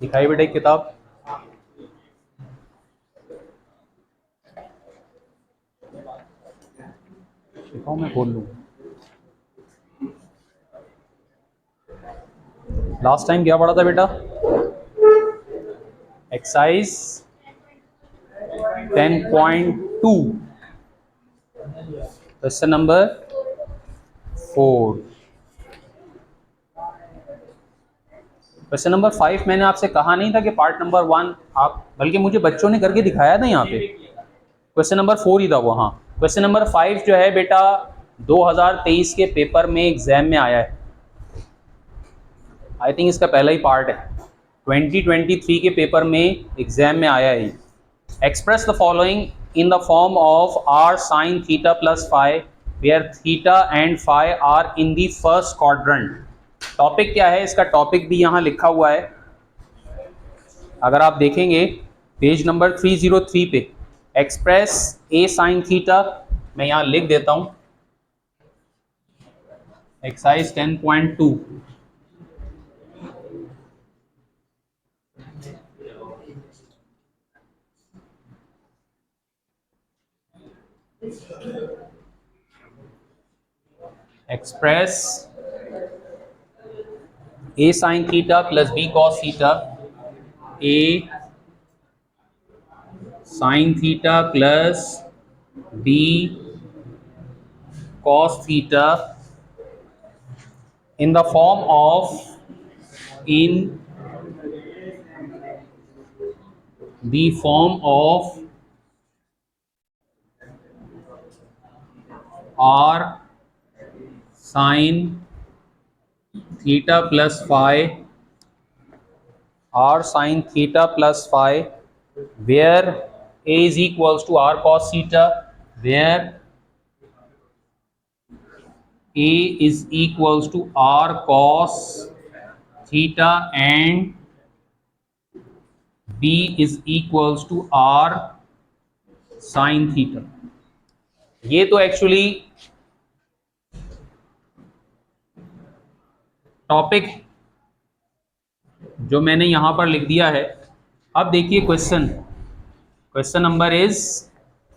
दिखाई बेटा एक किताब। दिखाओ मैं खोल लूँ। लास्ट टाइम क्या पढ़ा था बेटा? Exercise 10.2 question number 4। Question number 5 मैंने आपसे कहा नहीं था कि पार्ट नंबर 1 आप, बल्कि मुझे बच्चों ने करके दिखाया था यहाँ पे। क्वेश्चन नंबर 4 ही था वो। हाँ, क्वेश्चन नंबर 5 जो है बेटा 2023 के पेपर में एग्जाम में आया है। आई थिंक इसका पहला ही पार्ट है। 2023 के पेपर में एग्जाम में आया है। Express the following in the form of r sine theta plus phi where theta and phi are in the first quadrant. Topic क्या है इसका? टॉपिक भी यहाँ लिखा हुआ है, अगर आप देखेंगे पेज नंबर 303 पे। एक्सप्रेस ए साइन थीटा, मैं यहाँ लिख देता हूँ, exercise 10.2। Express A sine theta plus B cos theta, a sine theta plus b cos theta in the form of r sin theta plus phi, where a is equals to r cos theta, where a is equals to r cos theta and b is equals to r sin theta। ये तो actually topic जो मैंने यहां पर लिख दिया है। अब देखिए क्वेश्चन नंबर इज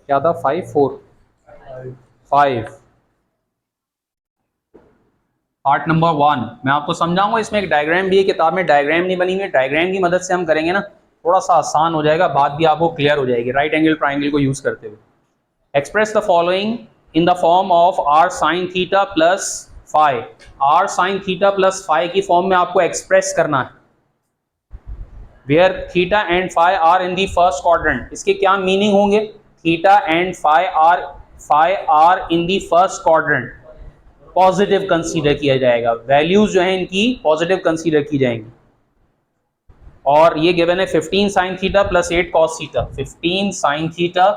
क्या था? 5 पार्ट नंबर 1 मैं आपको समझाऊंगा। इसमें एक डायग्राम भी है, किताब में डायग्राम नहीं बनी हुई। डायग्राम की मदद से हम करेंगे ना, थोड़ा सा आसान हो जाएगा, बात भी आपको क्लियर हो जाएगी राइट एंगल ट्राइंगल को यूज करते हुए। Express the following in the form of r sine theta plus phi. R sine theta plus phi की फॉर्म में आपको एक्सप्रेस करना है, where theta and phi are in the first quadrant. इसके क्या मीनिंग होंगे? Theta and phi are in the first quadrant, positive consider किया जाएगा। वैल्यूज जो है इनकी पॉजिटिव कंसीडर की जाएंगी। और ये गिवन है 15 sine theta plus 8 cos theta. 15 sine theta,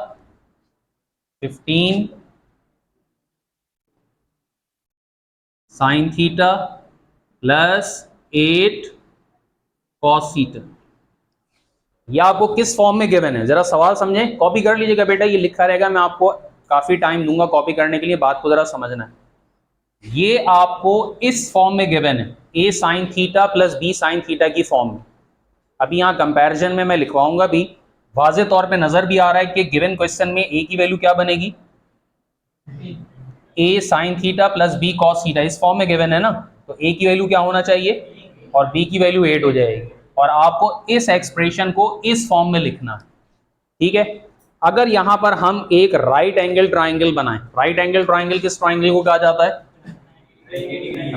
15 sine theta plus 8 cos theta. ये आपको किस फॉर्म में गिवन है? जरा सवाल समझें, कॉपी कर लीजिएगा बेटा, ये लिखा रहेगा। मैं आपको काफी टाइम दूंगा कॉपी करने के लिए, बात को जरा समझना है। ये आपको इस फॉर्म में गिवन है, A sine theta plus B sine theta की फॉर्म में। अभी यहाँ कंपैरिजन में मैं लिखवाऊंगा भी, वाजे तौर पे नजर भी आ रहा है कि गिवन क्वेश्चन में ए की वैल्यू क्या बनेगी? A sine theta plus B cos theta, इस फॉर्म में गिवन है ना, तो ए की वैल्यू क्या होना चाहिए और बी की वैल्यू 8 हो जाएगी। और आपको इस एक्सप्रेशन को इस फॉर्म में लिखना है, ठीक है। अगर यहां पर हम एक राइट एंगल ट्राइंगल बनाएं, राइट एंगल ट्राइंगल किस ट्राइंगल को कहा जाता है?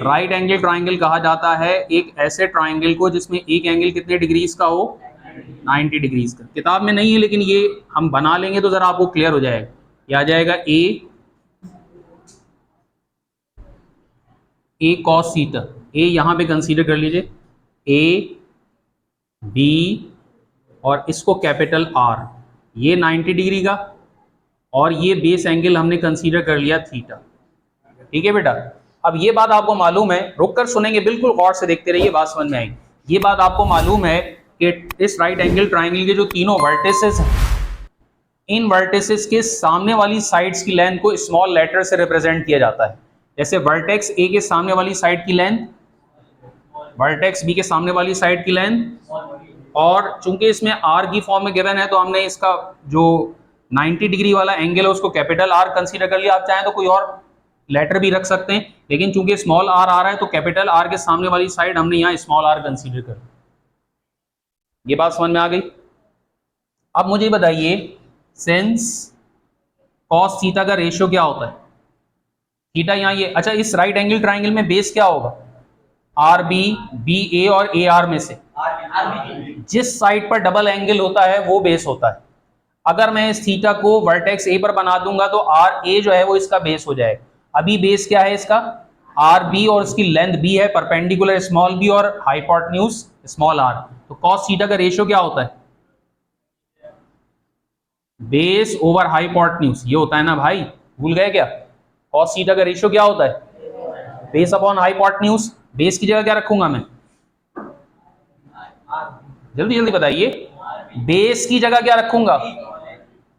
राइट एंगल ट्राइंगल कहा जाता है एक ऐसे ट्राइंगल को जिसमें एक एंगल कितने डिग्रीज का हो? 90 डिग्रीज का। किताब में नहीं है लेकिन ये हम बना लेंगे तो जरा आपको क्लियर हो जाएगा। ये आ जाएगा ए कॉस थीटा, ए यहां पे कंसीडर कर लीजिए, ए बी और इसको कैपिटल आर, ये 90 डिग्री का, और ये बेस एंगल हमने कंसीडर कर लिया थीटा, ठीक है बेटा। अब ये बात आपको मालूम है, रुक कर सुनेंगे, बिल्कुल गौर से देखते रहिए, बात समझ में आएगी। ये बात आपको मालूम है कि इस राइट एंगल ट्राइंगल के जो तीनों वर्टिसेस हैं, इन वर्टिसेस के सामने वाली साइड्स की लेंथ को स्मॉल लेटर से रिप्रेजेंट किया जाता है। जैसे वर्टेक्स ए के सामने वाली साइड की लेंथ, वर्टेक्स बी के सामने वाली साइड की लेंथ और चूंकि इसमें आर की फॉर्म में गिवन है तो हमने इसका जो 90 डिग्री वाला एंगल है उसको कैपिटल आर कंसीडर कर लिया। आप चाहें तो कोई और लेटर भी रख सकते हैं, लेकिन चूंकि स्मॉल आर आ रहा है तो कैपिटल आर के सामने वाली साइड हमने यहाँ स्मॉल आर कंसीडर कर। ये बात समझ में आ गई। अब मुझे बताइए सिंस कॉस थीटा का रेशियो क्या होता है, थीटा यहाँ ये, अच्छा इस राइट एंगल ट्राइंगल में बेस क्या होगा, आर बी, बी ए और ए आर में से जिस साइड पर डबल एंगल होता है वो बेस होता है। अगर मैं इस थीटा को वर्टेक्स ए पर बना दूंगा तो आर ए जो है वो इसका बेस हो जाएगा। अभी बेस क्या है इसका, आर बी, और इसकी लेंथ बी है, परपेंडिकुलर स्मॉल बी और हाइपोटेन्यूज स्मॉल आर। तो कॉस थीटा का रेशियो क्या होता है, बेस ओवर हाइपोटेन्यूज, ये होता है ना भाई, भूल गए क्या। कॉस थीटा का रेशियो क्या होता है, बेस अपॉन हाइपोटेन्यूज। बेस की जगह क्या रखूंगा मैं, जल्दी जल्दी बताइए, बेस की जगह क्या रखूंगा,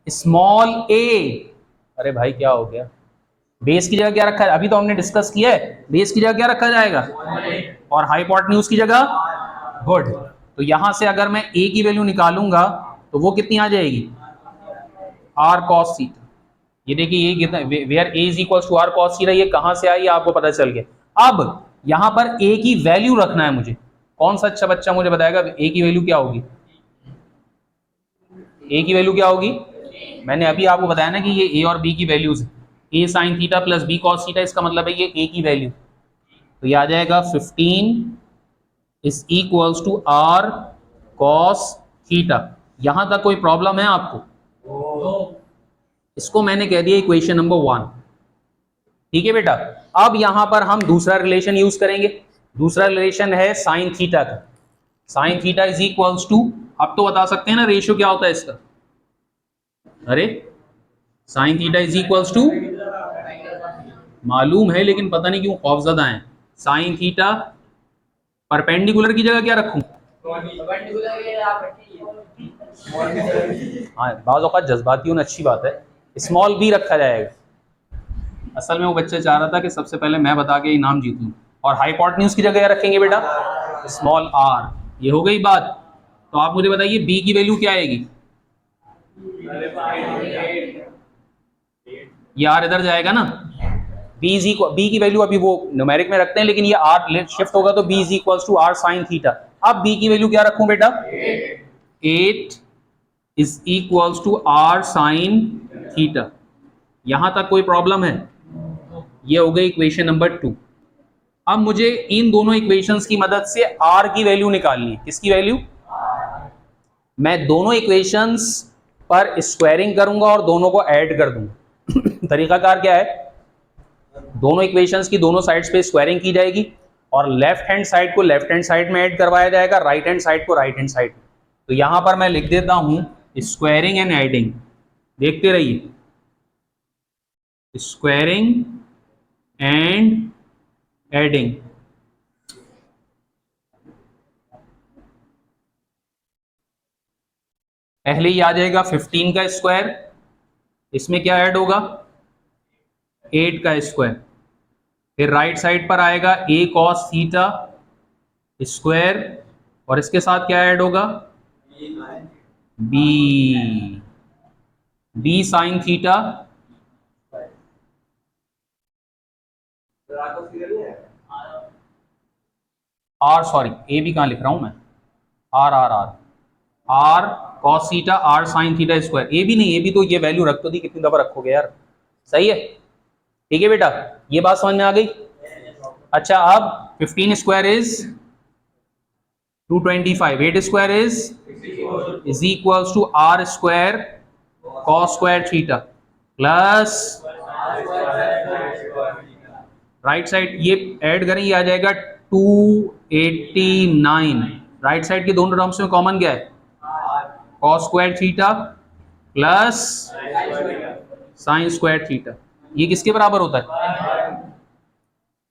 स्मॉल ए। अरे भाई क्या हो गया, बेस की जगह क्या रखा है, अभी तो हमने डिस्कस किया है, बेस की जगह क्या रखा जाएगा, और हाइपोटेन्यूज की जगह, गुड। तो यहां से अगर मैं ए की वैल्यू निकालूंगा तो वो कितनी आ जाएगी, आर कॉस थीटा। ये देखिए ये कितना, where a is equal to r cos theta, ये कहां से आई आपको पता चल गया। अब यहां पर ए की वैल्यू रखना है मुझे, कौन सा अच्छा बच्चा मुझे बताएगा ए की वैल्यू क्या होगी, ए की वैल्यू क्या होगी, मैंने अभी आपको बताया ना कि ये ए और बी की वैल्यूज है, A sine theta plus B cos theta, इसका मतलब है ये ए की वैल्यू। तो ये आ जाएगा 15 is equals to r cos theta. यहां तक कोई प्रॉब्लम है आपको, इसको मैंने कह दिया इक्वेशन नंबर 1, ठीक है बेटा। अब यहां पर हम दूसरा रिलेशन यूज करेंगे, दूसरा रिलेशन है साइन थीटा का। Sine theta is equals to, अब तो बता सकते हैं ना रेशियो क्या होता है इसका, अरे sine theta is equals to, मालूम है लेकिन पता नहीं क्यों खौफजदा है, साइन थीटा परपेंडिकुलर की जगह क्या रखूं, हाँ बाज़ औक़ात जज्बाती होना अच्छी बात है, स्मॉल बी रखा जाएगा। असल में वो बच्चा चाह रहा था कि सबसे पहले मैं बता के इनाम जीतूं, और हाइपोटेन्यूज की जगह क्या रखेंगे बेटा, स्मॉल आर। ये हो गई बात। तो आप मुझे बताइए बी की वैल्यू क्या आएगी, ये आर इधर जाएगा ना, बी इज इक्वल, बी की वैल्यू अभी वो न्यूमेरिक में रखते हैं लेकिन ये आर शिफ्ट होगा तो b is equals to r sine theta. अब बी की वैल्यू क्या रखूं बेटा, 8 is equals to r sine theta. यहां तक कोई प्रॉब्लम है, ये हो गई इक्वेशन नंबर 2। अब मुझे इन दोनों इक्वेशंस की मदद से आर की वैल्यू निकालनी है, किसकी वैल्यू, मैं दोनों इक्वेशंस पर स्क्वायरिंग करूंगा और दोनों को ऐड कर दूंगा। तरीकाकार क्या है, दोनों इक्वेशंस की दोनों साइड्स पे स्क्वायरिंग की जाएगी और लेफ्ट हैंड साइड को लेफ्ट हैंड साइड में ऐड करवाया जाएगा, राइट हैंड साइड को राइट हैंड साइड में। तो यहां पर मैं लिख देता हूं स्क्वायरिंग एंड एडिंग, देखते रहिए, स्क्वायरिंग एंड एडिंग। पहले ही आ जाएगा 15 का स्क्वायर, इसमें क्या ऐड होगा, 8 का स्क्वायर, फिर राइट साइड पर आएगा a cos थीटा स्क्वायर, और इसके साथ क्या ऐड होगा, b sine theta, r sorry a भी कहां लिख रहा हूं मैं, r cos theta r sine theta square, a भी नहीं, a भी तो ये वैल्यू रख तो दी, कितनी दफा रखोगे यार, सही है, ठीक है बेटा, ये बात समझ में आ गई। अच्छा अब 15 square is 225, 8 square is equals to r square cos square theta plus right side, ये ऐड करें, ये आ जाएगा 289, राइट साइड के दोनों टर्म्स में कॉमन क्या है, cos square theta plus sine square theta. ये किसके बराबर होता है,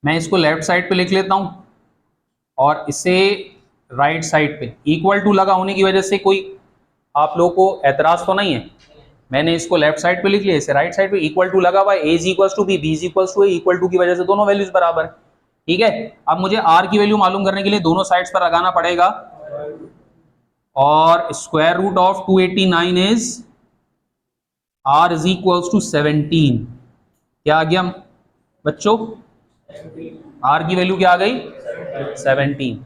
मैं इसको लेफ्ट साइड पे लिख लेता हूं और इसे राइट साइड पे, इक्वल टू लगा होने की वजह से कोई आप लोगों को एतराज तो नहीं है, मैंने इसको लेफ्ट साइड पे लिख लिया, इसे राइट साइड पे, इक्वल टू लगा हुआ है, a is equals to b, b is equals to a, equal to की वजह से दोनों वैल्यूज बराबर है, ठीक है। अब मुझे r की वैल्यू मालूम करने के लिए दोनों साइड्स पर लगाना पड़ेगा और square root of 289 is r is equals to 17। क्या आ गया बच्चों? r की वैल्यू क्या आ गई? 17।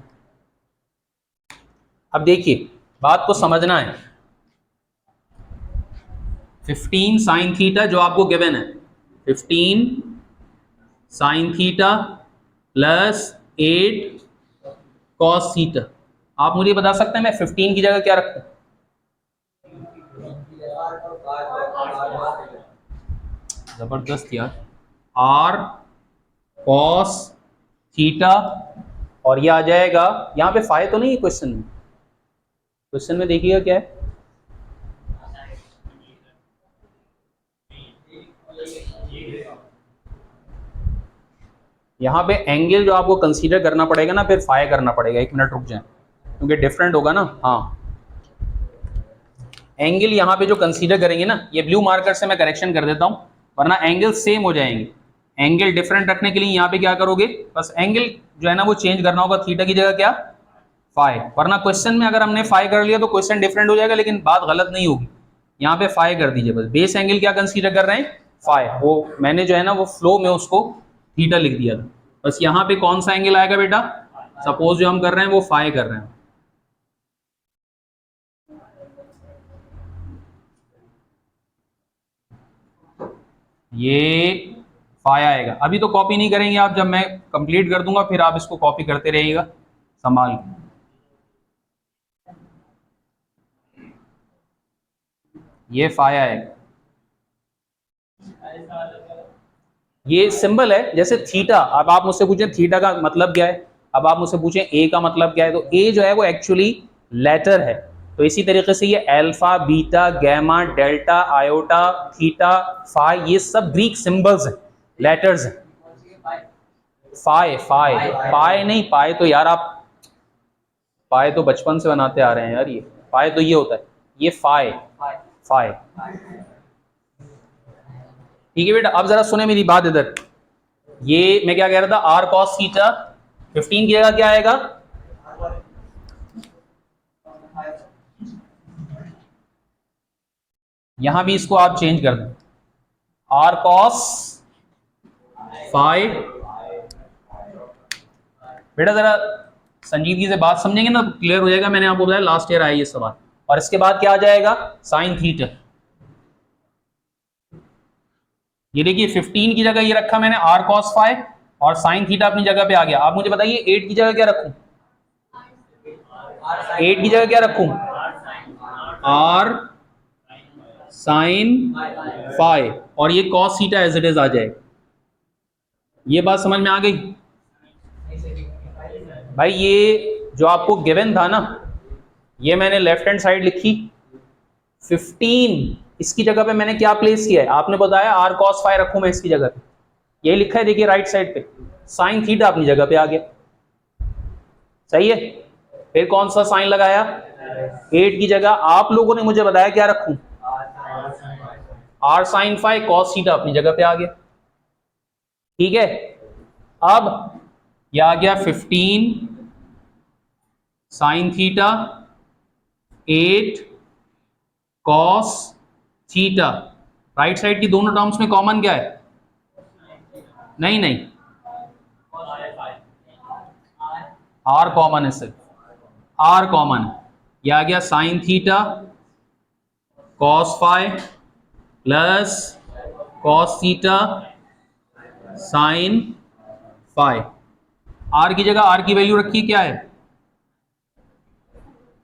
अब देखिए बात को समझना है। 15 साइन थीटा जो आपको गिवन है, 15 sine theta plus 8 cos theta. आप मुझे बता सकते हैं मैं 15 की जगह क्या रखूं? जबरदस्त यार। r कॉस थीटा और ये आ जाएगा, यहाँ पे फाइ तो नहीं है क्वेश्चन में? क्वेश्चन में देखिएगा क्या है, यहाँ पे एंगल जो आपको कंसीडर करना पड़ेगा ना, फिर फाइ करना पड़ेगा। एक मिनट रुक जाए क्योंकि डिफरेंट होगा ना। हाँ, एंगल यहाँ पे जो कंसीडर करेंगे ना, ये ब्लू मार्कर से मैं करेक्शन कर देता हूँ वरना एंगल सेम हो जाएंगे। एंगल डिफरेंट रखने के लिए यहाँ पे क्या करोगे, बस एंगल जो है ना वो चेंज करना होगा, थीटा की जगह क्या फाइ। वरना क्वेश्चन में अगर हमने फाइ कर लिया तो क्वेश्चन डिफरेंट हो जाएगा, लेकिन बात गलत नहीं होगी। यहाँ पे फाइ कर दीजिए बस। बेस एंगल क्या कंसीडर कर रहे हैं? फाइ। वो मैंने जो है ना वो फ्लो में उसको थीटा लिख दिया था। बस यहाँ पे कौन सा एंगल आएगा बेटा? सपोज जो हम कर रहे हैं वो फाइ कर रहे हैं। ये फाइ आएगा। अभी तो कॉपी नहीं करेंगे आप, जब मैं कंप्लीट कर दूंगा फिर आप इसको कॉपी करते रहिएगा संभाल के। ये फाइ आएगा। ये सिंबल है जैसे थीटा। अब आप मुझसे पूछें थीटा का मतलब क्या है, अब आप मुझसे पूछें ए का मतलब क्या है, तो ए जो है वो एक्चुअली लेटर है। तो इसी तरीके से ये alpha, beta, gamma, delta, iota, theta, phi, ये सब ग्रीक सिंबल्स हैं, लेटर्स हैं। फाइ फाइ पाए नहीं, पाए तो यार आप, पाए तो बचपन से बनाते आ रहे हैं यार। ये पाए तो ये होता है, ये फाइ फाइ। ठीक है बेटा, अब जरा सुने मेरी बात इधर। ये मैं क्या कह रहा था, आर कॉस थीटा 15 की जगह क्या आएगा? यहां भी इसको आप चेंज कर दें, आर कॉस फाइ। बेटा जरा संजीदगी से बात समझेंगे ना तो क्लियर हो जाएगा। मैंने आपको बताया लास्ट ईयर आया ये सवाल। और इसके बाद क्या आ जाएगा? Sign theta. ये देखिए 15 की जगह ये रखा मैंने आर कॉस फाइ, और साइन थीटा अपनी जगह पे आ गया। आप मुझे बताइए 8 की जगह क्या रखूं? 8 की जगह क्या रखूं? आर साइन फाइ, और ये cos theta as it is आ जाएगा। ये बात समझ में आ गई भाई? ये जो आपको गिवन था ना, ये मैंने लेफ्ट हैंड साइड लिखी 15, इसकी जगह पे मैंने क्या प्लेस किया है? आपने बताया आर कॉस फाइ रखूं मैं इसकी जगह पे, यही लिखा है देखिए राइट साइड पे। साइन थीटा अपनी जगह पे आ गया, सही है। फिर कौन सा साइन लगाया? 8 की जगह आप लोगों ने मुझे बताया क्या रखूं? R sine phi, cos theta अपनी जगह पे आ गया। ठीक है, अब यह आ गया 15 sine theta 8 cos theta. Right side की दोनों टर्म्स में कॉमन क्या है? नहीं नहीं, आर कॉमन है, सिर्फ आर कॉमन है। यह आ गया sine theta cos phi plus cos theta sine phi. R की जगह आर की वैल्यू रखी क्या है?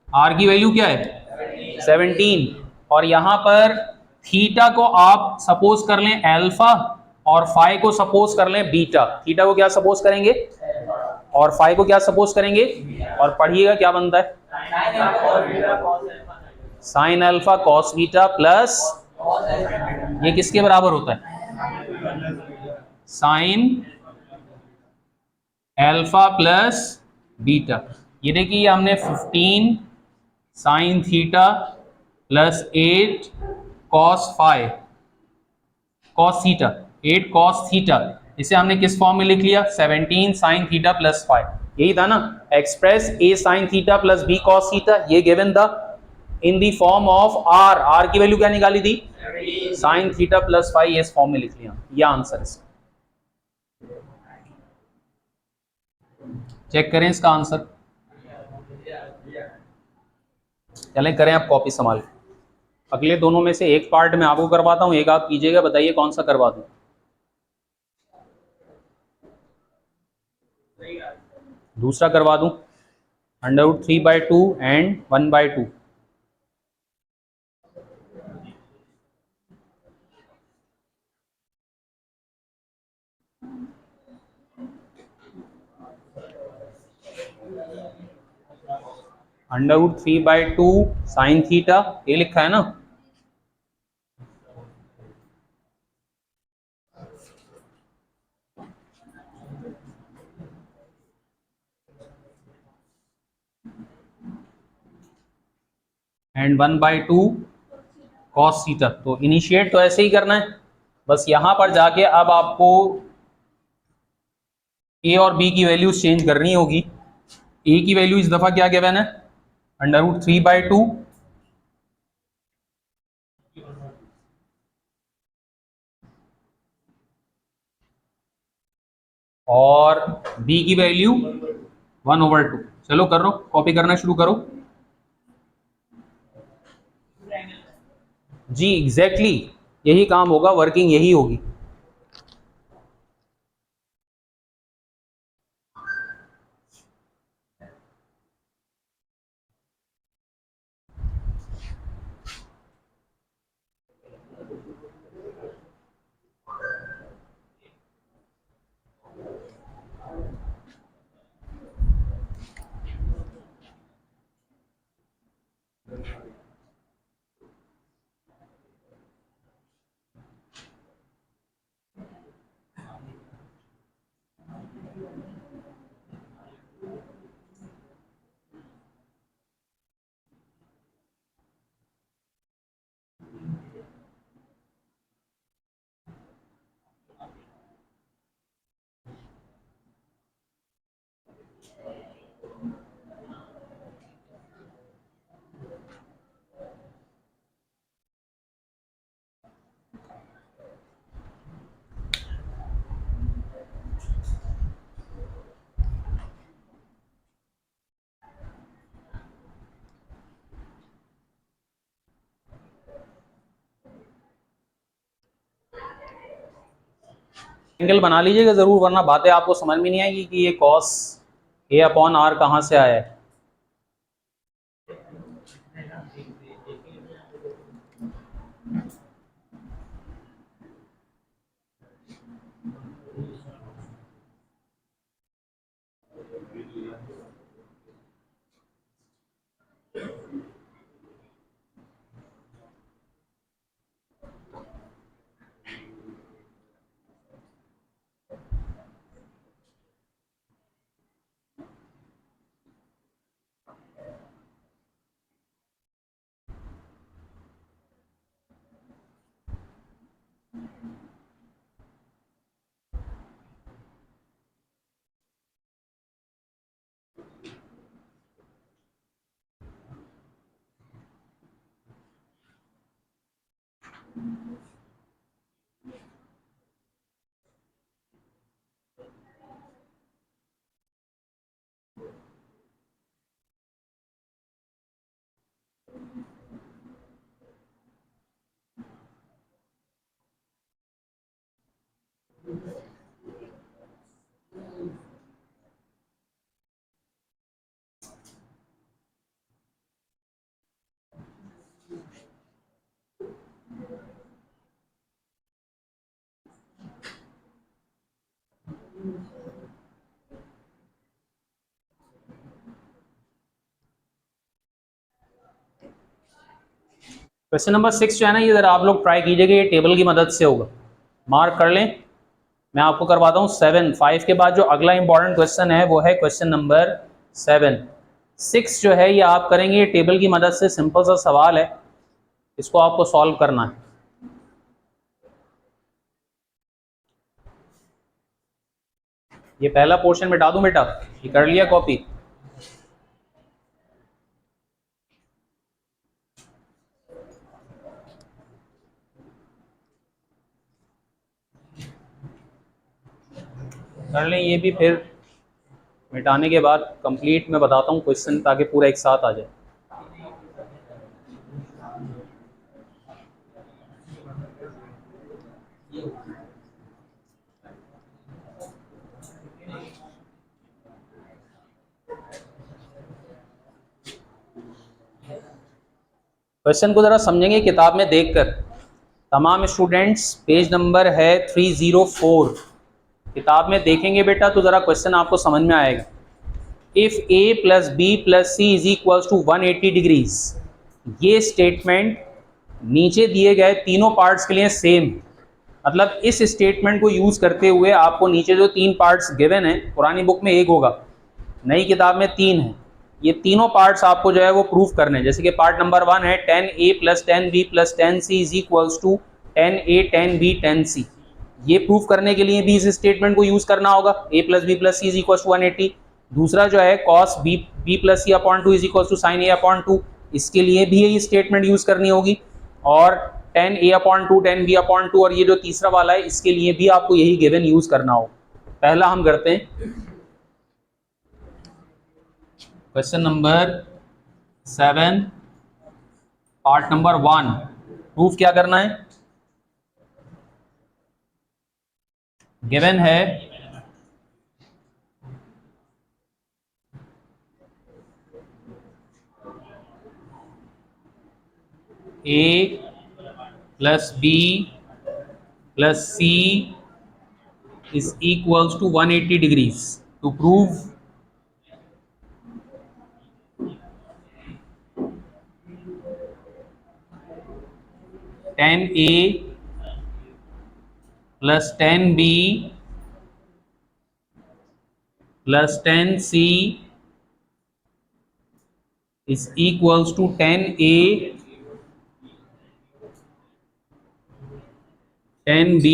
आर की वैल्यू क्या है? 17। और यहां पर थीटा को आप सपोज कर लें अल्फा, और फाइ को सपोज कर लें बीटा। थीटा को क्या सपोज करेंगे और फाइ को क्या सपोज करेंगे? और पढ़िएगा क्या बनता है, sine alpha cos beta plus, ये किसके बराबर होता है? Sine alpha plus beta. ये देखिए हमने 15 sine theta plus 8 cos phi, cos theta 8 cos theta, इसे हमने किस फॉर्म में लिख लिया? 17 साइन थीटा प्लस फाइ। यही था ना, एक्सप्रेस ए sine theta plus B cos theta, ये गिवन था in the form of R. R की वैल्यू क्या निकाली थी, साइन थीटा प्लस फाई, इस फॉर्म में लिख लिया। ये आंसर है। चेक करें इसका आंसर, चलें करें आप कॉपी संभाल। अगले दोनों में से एक पार्ट मैं आपको करवाता हूं, एक आप कीजिएगा, बताइए कौन सा करवा दूं। दूसरा करवा दूं, √3/2 एंड 1/2। √3/2 साइन थीटा, ये लिखा है ना, एंड 1/2 कॉस थीटा। तो इनिशिएट तो ऐसे ही करना है, बस यहां पर जाके अब आपको ए और बी की वैल्यूज चेंज करनी होगी। ए की वैल्यू इस दफा क्या गिवन है, √3/2, और बी की वैल्यू 1/2। चलो करो, कॉपी करना शुरू करो। जी एग्जैक्टली यही काम होगा, वर्किंग यही होगी। एंगल बना लीजिएगा जरूर, वरना बातें आपको समझ में नहीं आएगी कि ये कॉस A/R कहाँ से आया है। क्वेश्चन नंबर 6 जो है ना, ये जरा आप लोग ट्राई कीजिएगा, ये टेबल की मदद से होगा, मार्क कर लें। मैं आपको करवाता हूँ 7, 5 के बाद जो अगला इंपॉर्टेंट क्वेश्चन है वो है क्वेश्चन नंबर 7। 6 जो है ये आप करेंगे, ये टेबल की मदद से, सिंपल सा सवाल है, इसको आपको सॉल्व करना है। ये पहला पोर्शन मिटा दूं बेटा, ये कर लिया कॉपी? कर लें ये भी, फिर मिटाने के बाद कंप्लीट मैं बताता हूँ क्वेश्चन, ताकि पूरा एक साथ आ जाए। क्वेश्चन को ज़रा समझेंगे किताब में देखकर। तमाम स्टूडेंट्स पेज नंबर है 304, किताब में देखेंगे बेटा तो ज़रा क्वेश्चन आपको समझ में आएगा। If a plus b plus c is equals to 180 degrees, ये स्टेटमेंट नीचे दिए गए तीनों पार्ट्स के लिए सेम, मतलब इस स्टेटमेंट को यूज़ करते हुए आपको नीचे जो तीन पार्ट्स गिवन है, पुरानी बुक में एक होगा, नई किताब में तीन है, ये तीनों पार्ट्स आपको जो है वो प्रूफ करने हैं। जैसे कि पार्ट नंबर 1 है 10a plus 10b plus 10c is equals to 10a 10b 10c। ये प्रूफ करने के लिए भी इस स्टेटमेंट को यूज़ करना होगा, a plus b plus c is equals to 180। दूसरा जो है cos b plus c upon 2 is equals to sine a upon 2, इसके लिए भी ये स्टेटमेंट यूज़ करनी होगी। और 10a अपॉन 2 10b अपॉन 2, और ये जो तीसरा वाला है इसके लिए भी आपको यही गिवन यूज़ करना हो। पहला हम करते हैं question number 7, part number 1। Proof क्या करना है? गिवन है a plus b plus c is equals to 180 degrees. To prove ten a plus 10b plus 10c is equals to 10a 10b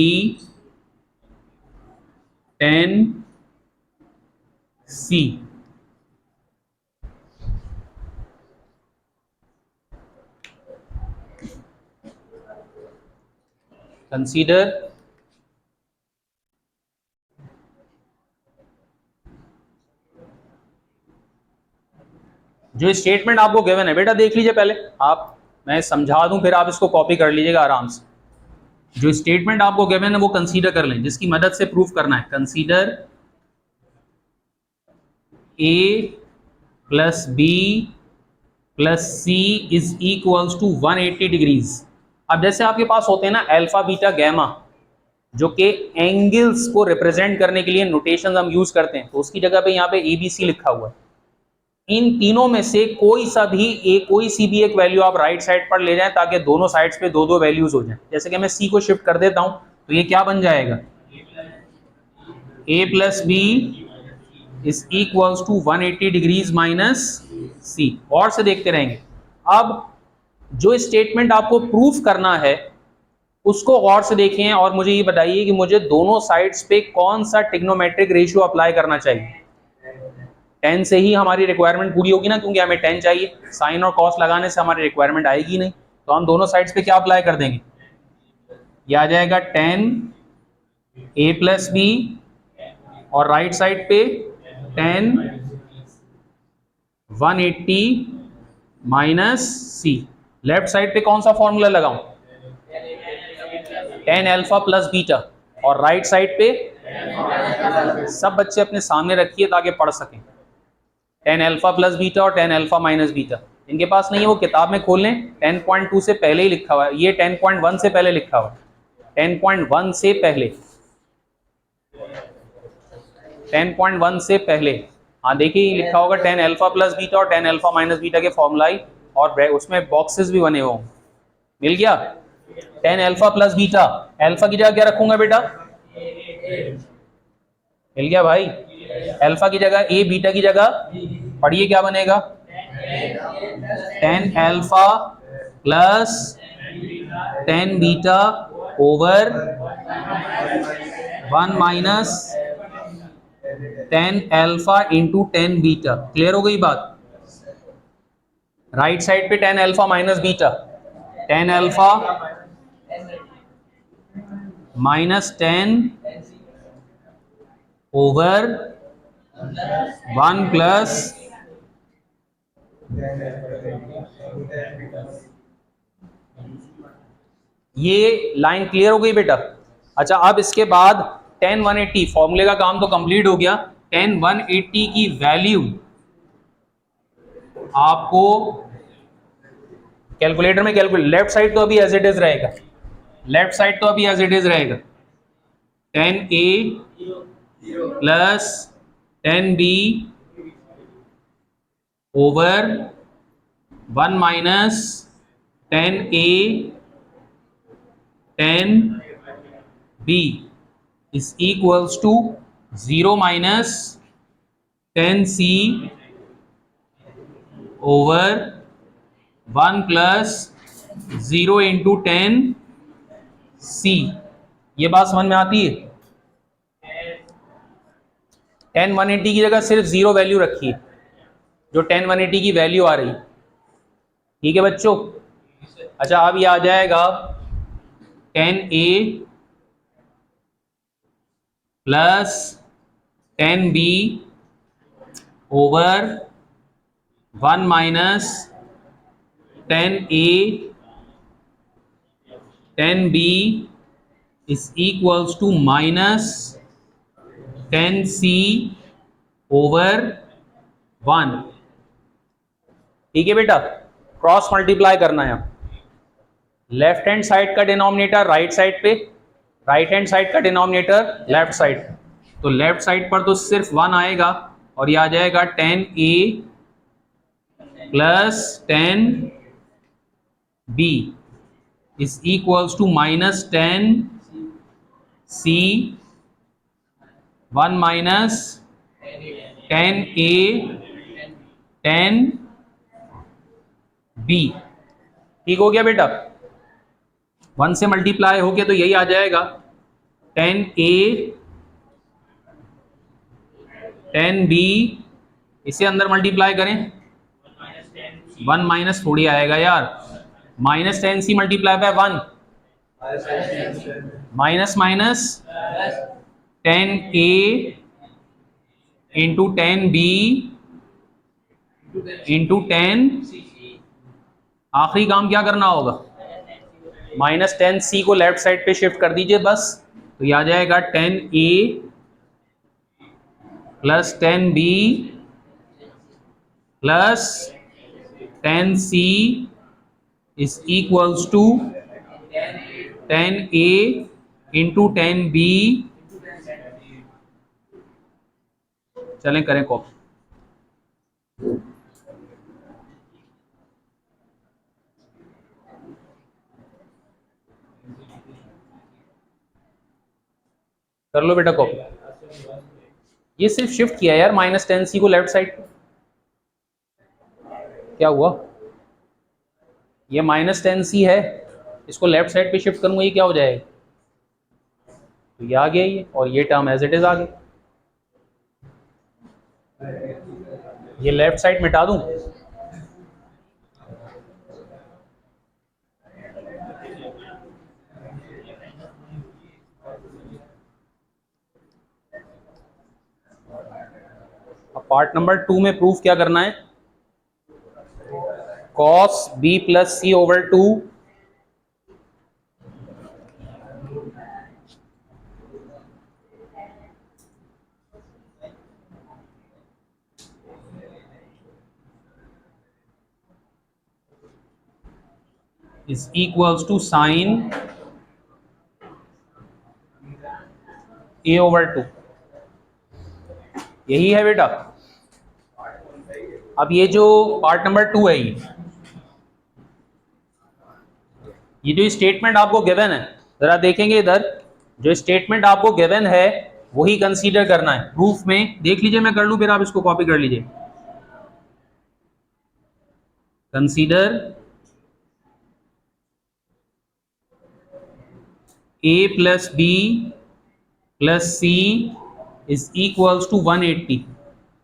10c। Consider जो स्टेटमेंट आपको given है बेटा, देख लीजिए पहले आप, मैं समझा दूं फिर आप इसको कॉपी कर लीजिएगा आराम से। जो स्टेटमेंट आपको गिवन है वो कंसीडर कर लें, जिसकी मदद से प्रूफ करना है। Consider a plus b plus c is equals to 180 degrees. अब जैसे आपके पास होते हैं ना अल्फा बीटा गैमा, जो कि एंगल्स को रिप्रेजेंट करने के लिए नोटेशन हम यूज करते हैं, तो उसकी जगह पे यहाँ पे ABC लिखा हुआ है। इन तीनों में से कोई सी भी एक वैल्यू आप राइट साइड पर ले जाएं, ताकि दोनों साइड्स पे दो दो वैल्यूज हो जाएं। जैसे कि मैं C को शिफ्ट कर देता हूं, तो ये क्या बन जाएगा? a plus B is equals to 180 degrees minus C. और से देखते रहेंगे। अब जो स्टेटमेंट आपको प्रूफ करना है उसको गौर से देखें और मुझे ये बताइए कि मुझे दोनों साइड्स पे कौन सा ट्रिग्नोमेट्रिक रेशियो अप्लाई करना चाहिए। 10 से ही हमारी रिक्वायरमेंट पूरी होगी ना, क्योंकि हमें 10 चाहिए, साइन और कॉस लगाने से हमारी रिक्वायरमेंट आएगी नहीं। तो हम दोनों साइड्स पे क्या अप्लाई कर देंगे? ये आ जाएगा 10 a प्लस बी, और राइट साइड पे 10 180 माइनस सी। लेफ्ट साइड पे कौन सा फॉर्मूला लगाऊं? 10 अल्फा प्लस बीटा, और राइट साइड पे सब बच्चे अपने सामने रखिए ताकि पढ़ सकें। 10 अल्फा प्लस बीटा और 10 अल्फा माइनस बीटा। इनके पास नहीं है वो किताब में खोल लें, 10.2 से पहले ही लिखा हुआ है, ये 10.1 से पहले लिखा हुआ है, 10.1 से पहले, 10.1 से पहले। हाँ देखिए लिखा होगा 10 अल्फा प्लस बीटा और 10 अल्फा माइनस बीटा के फॉर्मूलाई, और उसमें बॉक्सेस भी बने हुए हों। मिल गया? 10 अल्फा प्लस बीटा, अल्फा की जगह क्या रखूंगा बेटा? मिल गया भाई? अल्फा की जगह ए, बीटा की जगह पढ़िए क्या बनेगा? 10 alpha plus 10 beta over 1 minus 10 alpha into 10 beta. Clear हो गई बात? राइट साइड पे 10 alpha minus beta, 10 alpha minus 10 over 1 plus ये लाइन क्लियर हो गई बेटा? अच्छा, अब इसके बाद 10 180 फॉर्मूले का काम तो कंप्लीट हो गया। 10 180 की वैल्यू आपको कैलकुलेटर में कैलकुलेट, लेफ्ट साइड तो अभी एज इट इज रहेगा, लेफ्ट साइड तो अभी एज इट इज रहेगा। 10a plus 10b over 1 minus 10a 10b is equals to 0 minus 10c over 1 plus 0 into 10c। ये बात समझ में आती है? 10 180 की जगह सिर्फ 0 वैल्यू रखी है, जो 10 180 की वैल्यू आ रही। ठीक है बच्चों? अच्छा, अब ये आ जाएगा 10a plus 10b over 1 minus 10a 10b is equals to minus 10c over 1। ठीक है बेटा? क्रॉस मल्टीप्लाई करना है। लेफ्ट हैंड साइड का डिनोमिनेटर राइट साइड पे, राइट हैंड साइड का डिनोमिनेटर लेफ्ट साइड। तो लेफ्ट साइड पर तो सिर्फ 1 आएगा और ये आ जाएगा 10a plus 10b is equals to minus 10c 1 minus 10a 10b। ठीक हो गया बेटा? 1 से मल्टीप्लाई हो गया तो यही आ जाएगा 10a 10b, इसे अंदर मल्टीप्लाई करें, 1 माइनस थोड़ी आएगा यार, minus 10c multiply by 1, minus minus 10a into 10b into 10। आखिरी काम क्या करना होगा? माइनस 10c को लेफ्ट साइड पे शिफ्ट कर दीजिए बस, तो ये आ जाएगा 10a plus 10b plus 10c is equals to 10a into 10b। चलें करें कॉपी। कर लो बेटा कॉपी। ये सिर्फ शिफ्ट किया यार माइनस 10c को लेफ्ट साइड पे। क्या हुआ? ये माइनस 10c है, इसको लेफ्ट साइड पे शिफ्ट करूंगा, ये क्या हो जाएगा? तो ये आ गया ये, और ये टर्म एज इट इज आ गया। ये लेफ्ट साइड मिटा दूं? अब पार्ट नंबर 2 में प्रूफ क्या करना है? cos b plus c over 2 is equals to sin a over 2। यही है बेटा। अब ये जो पार्ट नंबर 2 है, ये जो स्टेटमेंट आपको गिवन है, जरा देखेंगे इधर, जो स्टेटमेंट आपको गिवन है वही कंसीडर करना है प्रूफ में। देख लीजिए, मैं कर लूं फिर आप इसको कॉपी कर लीजिए। Consider a plus b plus c is equals to 180।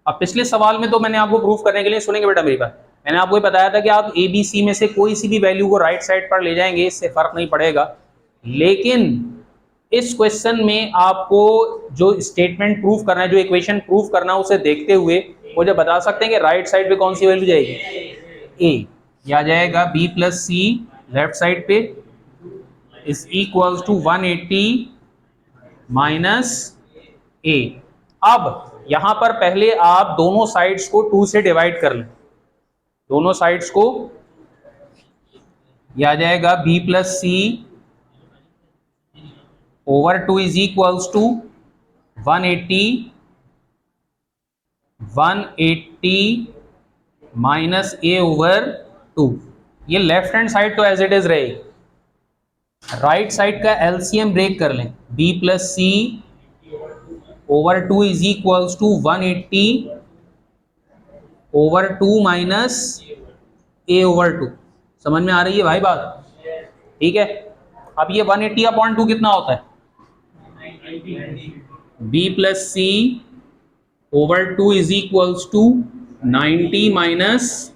अब पिछले सवाल में तो मैंने आपको प्रूफ करने के लिए, सुनेंगे बेटा मेरी बात, मैंने आपको बताया था कि आप ए बी सी में से कोई सी भी वैल्यू को राइट साइड पर ले जाएंगे, इससे फर्क नहीं पड़ेगा। लेकिन इस क्वेश्चन में आपको जो स्टेटमेंट प्रूफ करना है, जो इक्वेशन प्रूफ करना है, उसे देखते हुए मुझे बता सकते हैं कि राइट साइड पे कौन सी वैल्यू जाएगी? ए, या जाएगा बी प्लस सी लेफ्ट साइड पे इज इक्वल्स टू 180 माइनस ए। अब यहां पर पहले आप दोनों साइड्स को 2 से डिवाइड कर लें, दोनों साइड्स को, यह आ जाएगा b plus c over 2 is equals to 180 minus a over 2। ये लेफ्ट हैंड साइड तो एज इट इज रहेगी, राइट साइड का एलसीएम ब्रेक कर लें, b plus c over 2 is equals to 180 over 2 minus a over 2। समझ में आ रही है भाई बात? ठीक है। अब ये 180 अपॉन 2 कितना होता है? B plus c over 2 is equals to 90 minus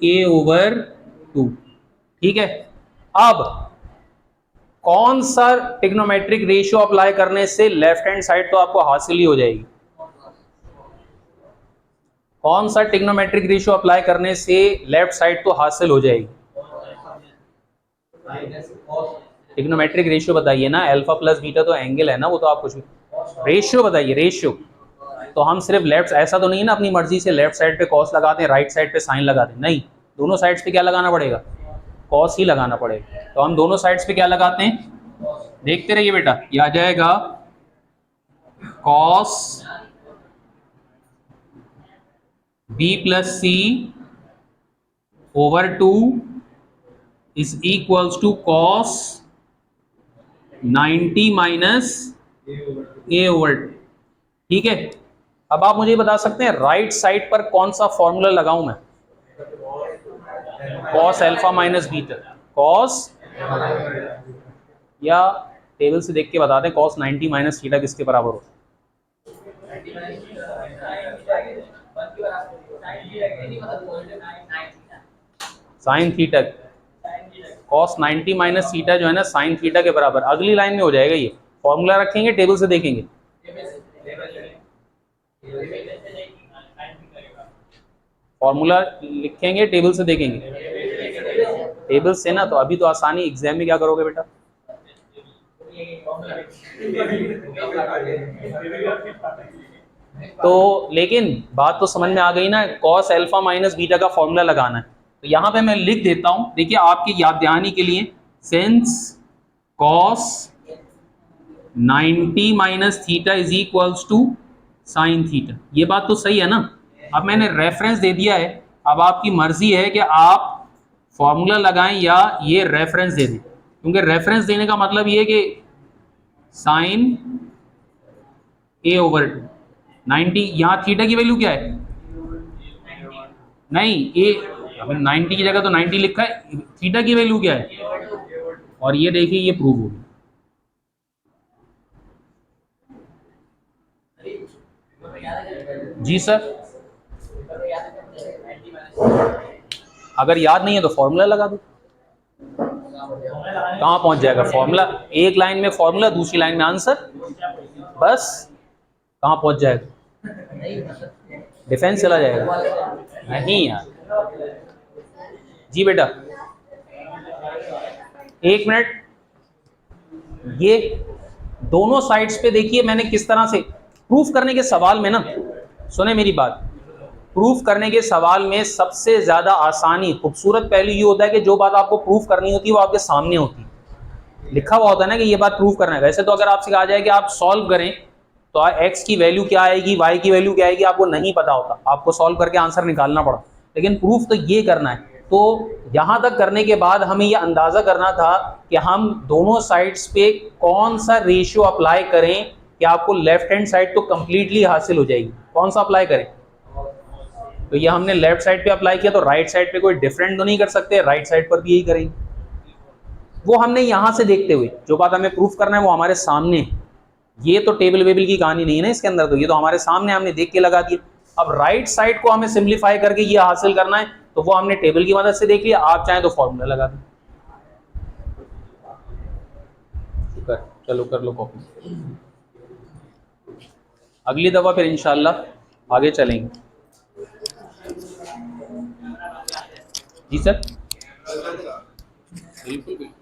a over 2। ठीक है। अब कौन सा ट्रिग्नोमेट्रिक रेशियो अप्लाई करने से लेफ्ट हैंड साइड तो आपको हासिल ही हो जाएगी? कौन सा ट्रिग्नोमेट्रिक रेशियो अप्लाई करने से लेफ्ट साइड तो हासिल हो जाएगी? ट्रिग्नोमेट्रिक रेशियो बताइए ना, अल्फा प्लस बीटा तो एंगल है ना, वो तो आप कुछ भी रेशियो बताइए, रेशियो। तो हम सिर्फ लेफ्ट, ऐसा तो नहीं है ना अपनी मर्जी से लेफ्ट साइड पे कॉस लगाते हैं, राइट साइड पे साइन लगाते हैं, नहीं, दोनों साइड्स पे क्या लगाना पड़ेगा? कॉस ही लगाना पड़ेगा। तो हम दोनों साइड्स पे क्या लगाते हैं? देखते रहिए बेटा, यह आ जाएगा cos b plus c over 2 is equals to cos 90 minus a over 2। ठीक है। अब आप मुझे बता सकते हैं राइट साइड पर कौन सा फॉर्मूला लगाऊं मैं? Cos alpha minus beta, cos, या टेबल से देख के बता दें कॉस 90 माइनस थीटा किसके बराबर होता है? Sine theta. Cos 90 minus theta जो है ना साइन थीटा के बराबर, अगली लाइन में हो जाएगा। ये फॉर्मूला रखेंगे, टेबल से देखेंगे, फॉर्मूला लिखेंगे, टेबल से देखेंगे, टेबल से ना, तो अभी तो आसानी, एग्जाम में क्या करोगे बेटा? तो लेकिन बात तो समझ में आ गई ना, कॉस अल्फा माइनस बीटा का फॉर्मूला लगाना है। तो यहां पे मैं लिख देता हूं, देखिए आपकी याद दहानी के लिए, since cos 90 minus theta is equals to sine theta. ये बात तो सही है ना? अब मैंने रेफरेंस दे दिया है, अब आपकी मर्जी है कि आप फॉर्मूला लगाएं या ये रेफरेंस दे दें, क्योंकि रेफरेंस देने का मतलब ये है कि साइन ए ओवर 90, यहाँ थीटा की वैल्यू क्या है? नहीं, ए 90 की जगह तो 90 लिखा है, थीटा की वैल्यू क्या है? और ये देखिए ये प्रूव होगी। जी सर, अगर याद नहीं है तो फॉर्मूला लगा दो। कहाँ पहुंच जाएगा फॉर्मूला? एक लाइन में फॉर्मूला, दूसरी लाइन में आंसर, बस। कहाँ पहुंच जाएगा? डिफेंस चला जाएगा? नहीं यार। जी बेटा, एक मिनट, ये दोनों साइड्स पे देखिए मैंने किस तरह से प्रूफ करने के सवाल में ना, सुने मेरी बात, प्रूफ करने के सवाल में सबसे ज्यादा आसानी, खूबसूरत पहलू ये होता है कि जो बात आपको प्रूफ करनी होती है वो आपके सामने होती है, लिखा हुआ होता है ना कि ये बात प्रूफ करना है। वैसे तो अगर आपसे कहा जाए कि आप सॉल्व करें तो x की वैल्यू क्या आएगी, y की वैल्यू क्या आएगी, आपको नहीं पता होता, आपको सॉल्व करके आंसर निकालना पड़ा, लेकिन प्रूफ तो ये करना है। तो यहां तक करने के बाद हमें ये अंदाजा करना था कि हम दोनों साइड्स पे कौन सा रेशियो अप्लाई करें कि आपको लेफ्ट हैंड साइड तो कंप्लीटली हासिल हो जाएगी। कौन सा अप्लाई करें? तो ये हमने लेफ्ट साइड पे अप्लाई किया, तो राइट साइड पे कोई डिफरेंट तो नहीं कर सकते, राइट साइड पर भी यही करेंगे। वो हमने यहाँ से देखते हुए जो बात हमें प्रूफ करना है वो हमारे सामने है। ये तो टेबल वेबल की कहानी नहीं है ना इसके अंदर, तो ये तो हमारे सामने हमने देख के लगा दिया। अब राइट साइड को हमें सिंप्लीफाई करके ये हासिल करना है, तो वो हमने टेबल की मदद से देख लिया। आप चाहें तो फॉर्मूला लगा दें। चलो कर लो कॉपी। अगली दफा फिर इंशाल्लाह आगे चलेंगे। जी सर, बिल्कुल बिल्कुल।